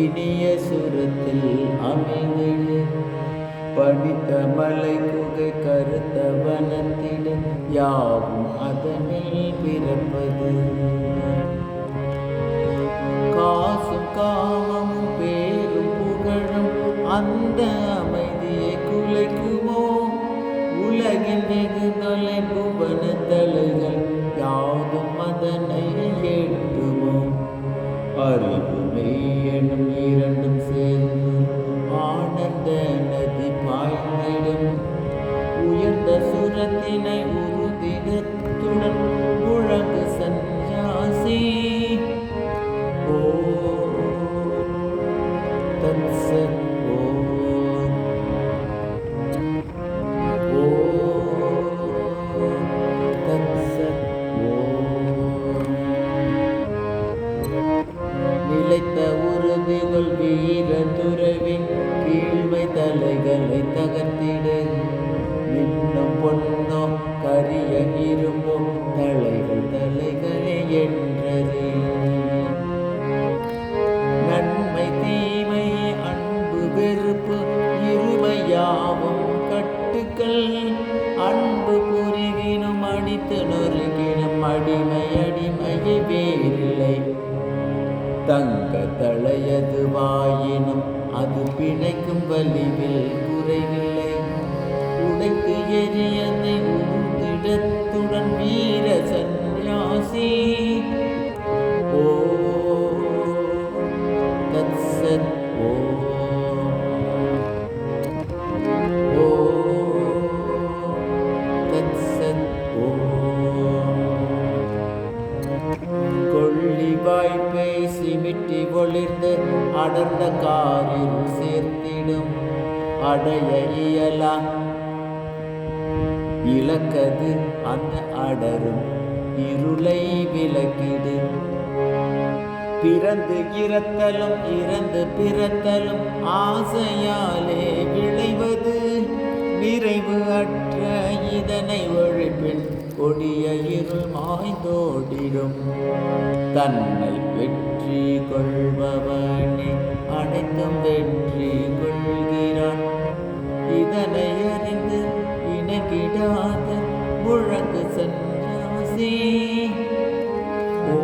இனிய சுரத்தில் அமைந்திடு. படித்த மலை குகை கருத்த வனத்திட யாவும் அதனில் பிறப்பது. காசும் காமமும் பேரும் புகழும் அந்த அமைதியை குலைக்குமோ? உலகின் வெகு தொலை புவன தலைகள் யாவும் அதனை ஏற்றுமோ? அறிவு மெய் எனும் இரண்டும் சேர்ந்து ஆனந்த நதி பாய்ந்திடும். உயர்ந்த சுரத்தினை உறுதிடத்துடன் முழங்கு சந்நியாசி. தத்சத் நிலைத்த உறுதிகள் வீர துறவின் கீழ்மை தலைகளை தகர்த்திடு. மின்னும் பொன்னோ கரிய இரும்போ தலைகள் தலைகளே என்றது. நன்மை தீமை அன்பு வெறுப்பு இருமையாவும் கட்டுக்கள். அன்பு புரிகினும் அடித்து நொறுகினும் அடிமை அடிமையை வேறில்லை. தங்க தளையது வாயினும் அது பிணைக்கும் வலிவில் குறைவில்லை. உடைத்து எரியதை உறுதிடத்துடன் வீர சந்நியாசி. ஓ தத்சத் ஓ தத்சத் கொள்ளி வாய்ப்பை சிமிட்டி ஒளிர்ந்து அடர்ந்த காரில் சேர்த்திடும். அடைய இயலா இலக்கது அந்த அடரும் இருளை விலக்கிடு. பிறந்து இறத்தலும் இறந்து பிறத்தலும் ஆசையாலே விளைவது. நிறைவு அற்ற இதனை ஒழிப்பின் கொடிய இருள் மாய்ந்தோடிடும். தன்னை வெற்றி கொள்பவனே அனைத்தும் வெற்றி கொள்கிறான். இதனை அறிந்து இணைகிடாத முழங்கு சந்நியாசி. ஓ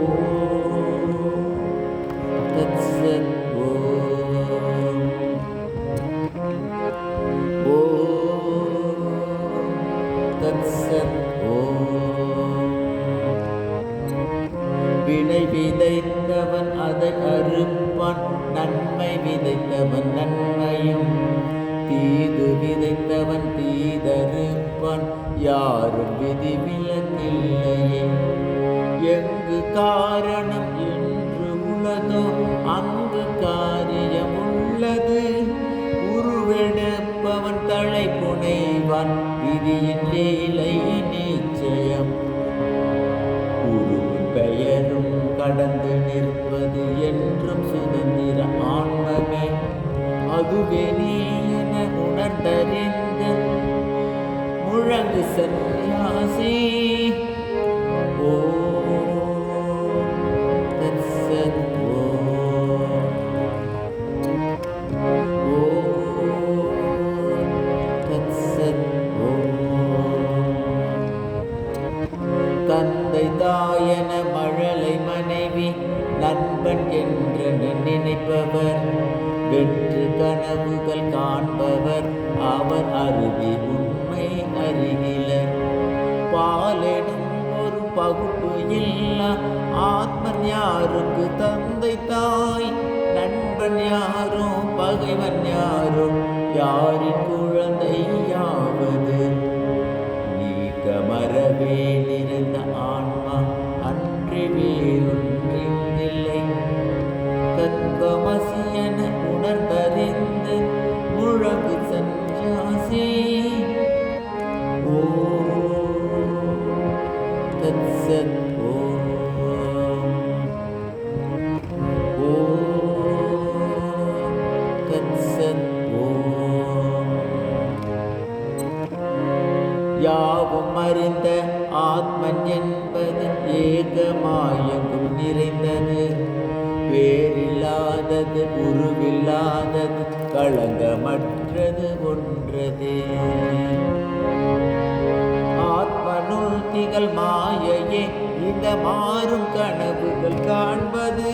தத்சத் ஓ தத்சத் வினை விதைத்தவன் அதை அறுப்பான். நன்மை விதைத்தவன் நன்மையும் தீது விதைத்தவன் தீதறுப்பான். யாரும் விதிவிலக்கில்லையே. எங்கு காரணம் என்று உள்ளதோ அங்கு காரியம் உள்ளது. உருவெடுப்பவன் தலை புனைவான். விதியின் லீலை நிச்சயம். உருவும் பெயரும் கடந்து நிற்பது என்றும் சுதந்திர ஆன்மமே. அதுவே நீ என உணர்ந்தறிந்த முழங்கு சந்நியாசி. ஓ தத்சத் ஓ தத்சத் தந்தை தாயன மழலை மனைவி நண்பன் என்று நினைப்பவர். வெற்று கனவுகள் காண்பவர் அவர் அருகே உண்மை அறிகிலர். பாலெனும் ஒரு பகுப்பு இல்லா ஆத்மன் யாருக்கு தந்தை தாய். நண்பன் யாரோ பகைவன் யாரோ யாரின் குழந்தை யாவது. நீக்க மரவே நிறைந்த ஆன்மா அன்றி வேறொன்றில்லை. தத்துவமசி என உணர்ந்தறிந்து முழங்கு சந்நியாசி. ஓ தத்சத் ஓ தத்சத் யாவும் அறிந்த ஆத்மன் என்பது ஏகமாயங்கும் நிறைந்தது. பேரில்லாதது உருவில்லாதது களங்கமற்றது ஒன்றதே. ஆத்மனுள் திகழ் மாயையே இந்த மாறும் கனவுகள் காண்பது.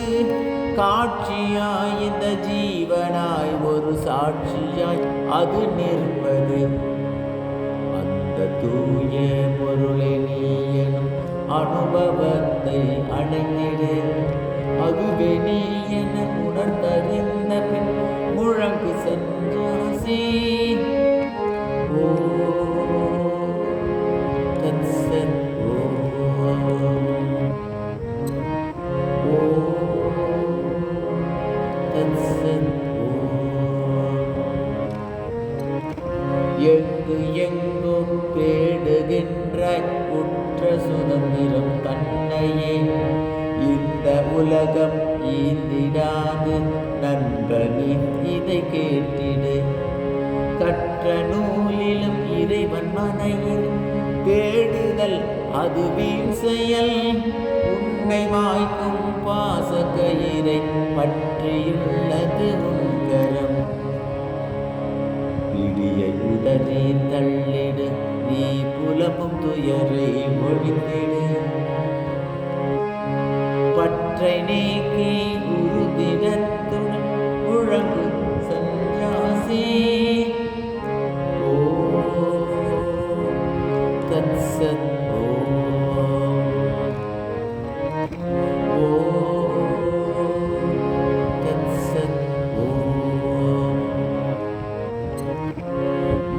காட்சியாய் இந்த ஜீவனாய் ஒரு சாட்சியாய் அது நிற்பது. அந்த தூய பொருளை நீ எனும் அனுபவத்தை அடைந்திடு. அதுவே நீ என உணர்ந்தறிந்த பின் முழங்கு சந்நியாசி. ஓ தத்சத். ஓ தத்சத். எங்கு எங்கோ தேடுகின்றாய் உற்ற சுதந்திரம் தன்னையே. இந்த உலகம் ஈந்திடாது நண்பனே இதை கேட்டிடு. கற்ற நூலிலும் இறைவன் மனையில் தேடுதல் அது வீண் செயல். உன்னை வாய்க்கும் பாச கயிறை பற்றியுள்ளது உன்கரம். பிடியை உதறி தள்ளிடு நீ புலமும் துயரை ஒழிந்திடு. பற்றை நீக்கி உறுதிடத்துடன் முழங்கு சந்நியாசி. ஓ தத்சத். ஓ தத்சத்.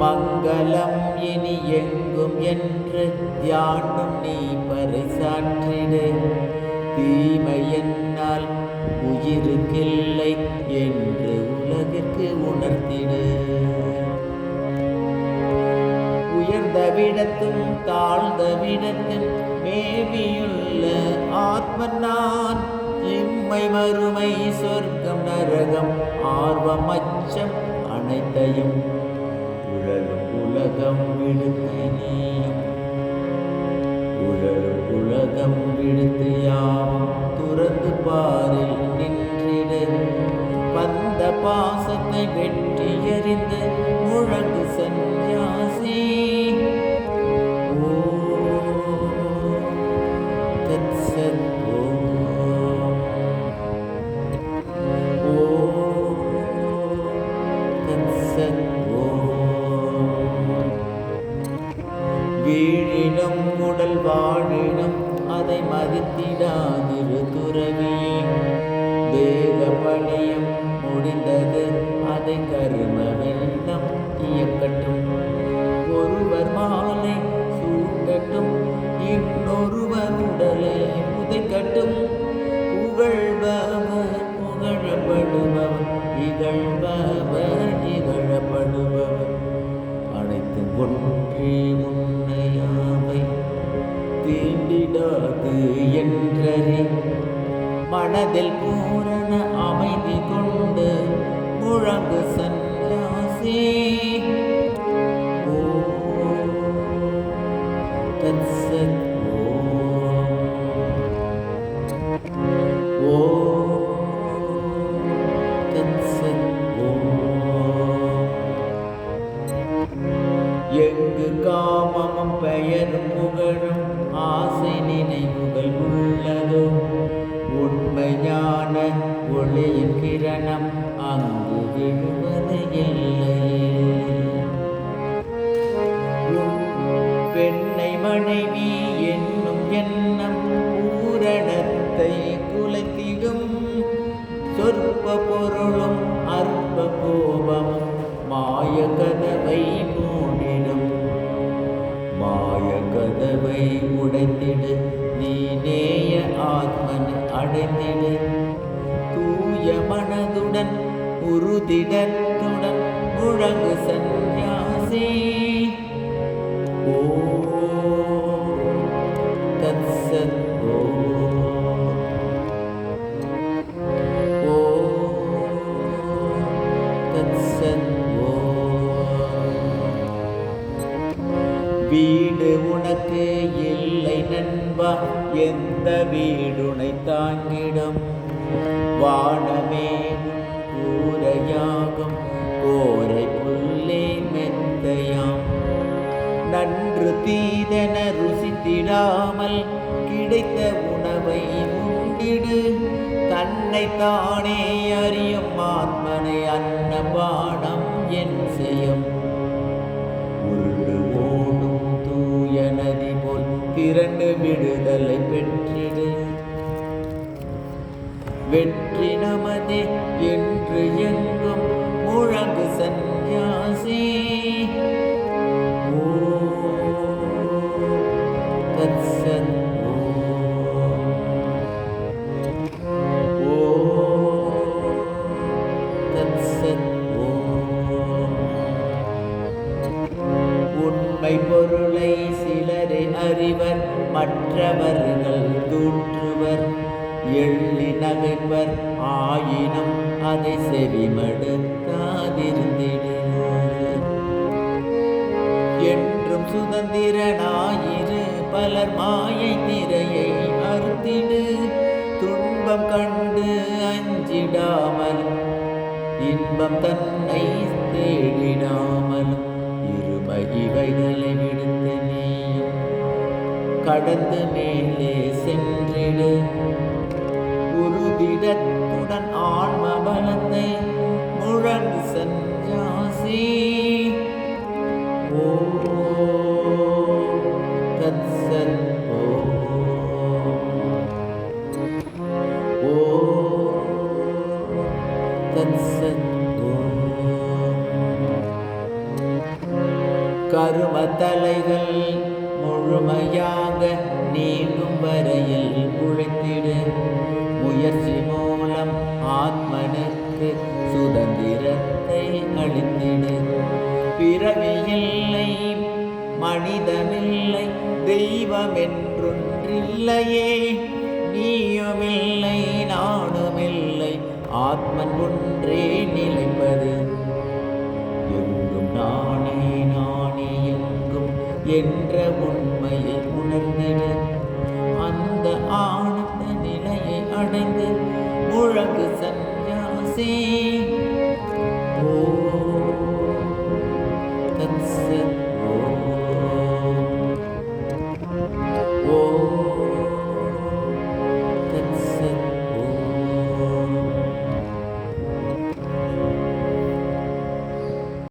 மங்களம் இனி எங்கும் என்று தியானம் நீ பறைசாற்றிடு. தீமை என்னால் உயிருக்கில்லை என்று உலகிற்கு உணர்த்திடு. உயர்ந்த விடத்தும் தாழ்ந்த விடத்தும் மேவியுள்ள ஆத்மன் நான். இம்மை மறுமை சொர்க்கம் நரகம் ஆர்வம் அச்சம் அனைத்தையும் உழலும் உலகம் விடுத்து நீயும். உழலும் உலகம் விடுத்து யாவும் துறந்து பாரில் நின்றிடு. பந்த பாசத்தை வெட்டி எறிந்து முழங்கு சந்நியாசி. ஓ தத்சத். ஓ தத்சத். வீழினும் உடல் வாழினும் அதை மதித்திடாதிரு துறவியே. தேக பணியம் முடிந்தது அதை கரும வெள்ளம் இயக்கட்டும். ஒருவர் மாலை சூட்டட்டும் இன்னொருவர் உடலை புதைக்கட்டும். புகழ்பவர் புகழப்படுபவர் இகழ்பவர் இகழப்படுபவர். அனைத்தும் ஒன்றே உன்னையாவை தீண்டிடாது என்றறி. மனதில் பூரண அமைதி கொண்டு முழங்கு சந்நியாசி. ஓ தத்சத். ஓ தத்சத். எங்கு காமமும் பெயரும் புகழும் ஆசை நினைவுகள் உள்ளதோ. உண்மை ஞான ஒளியின் கிரணம் அங்கு விழுவது இல்லையே. பெண்ணை மனைவி என்னும் எண்ணம் பூரணத்தை குலைத்திடும். சொற்ப பொருளும் அற்ப கோபமும் மாய கதவை மூடிடும். மாய கதவை உடைத்திடு நீ நேய ஆத்மன் அடைந்திடு. தூய மனதுடன் உறுதிடத்துடன் முழங்கு சந்நியாசி. ஓ தத்சத். ஓ தத்சத். வீடு உனக்கு இல்லை நண்பா எந்த வீடுனை தாங்கிடும். வானமே கூரையாகும் கோரை புல்லே மெத்தையாம். நன்று தீதென ருசித்திடாமல் கிடைத்த உணவை உண்டிடு. தன்னைத்தானே அறியும் ஆத்மனை அன்னபானம் என் செய்யும். உருண்டு ஓடும் தூய நதி போல் திரண்டு விடுதலை பெற்றிடு. வெற்றி நமதே என்று எங்கும் முழங்கு சந்நியாசி. தத்சத் தத்சத். உண்மை பொருளை சிலரை அறிவர், மற்றவர்கள் தூற்றுவர். எள்ளி நகைப்பர் ஆயினும் அதை செவிமடுத்தாதிருந்திடு. என்றும் சுதந்திரனாயிரு, பலர் மாயை திரையை அறுத்திடு. துன்பம் கண்டு அஞ்சிடாமல் இன்பம் தன்னை தேடிடாமலும் இருமை இவைகளை விடுத்து நீயும் கடந்து மேலே சென்றிடு. உருதிடத்துடன் ஆன்ம பலத்தை முழங்கு சந்நியாசி. ஓம் தத்சத். ஓம் தத்சத். கரும தலைகள் முழுமையாக நீங்கும் வரையில் உழைத்திடு. முயற்சி மூலம் ஆத்மனுக்கு சுதந்திரத்தை அளித்திடு. பிறவியில்லை, மனிதனில்லை, தெய்வம் என்றொன்றில்லையே. நீயுமில்லை, நானுமில்லை, ஆத்மன் ஒன்றே நிலை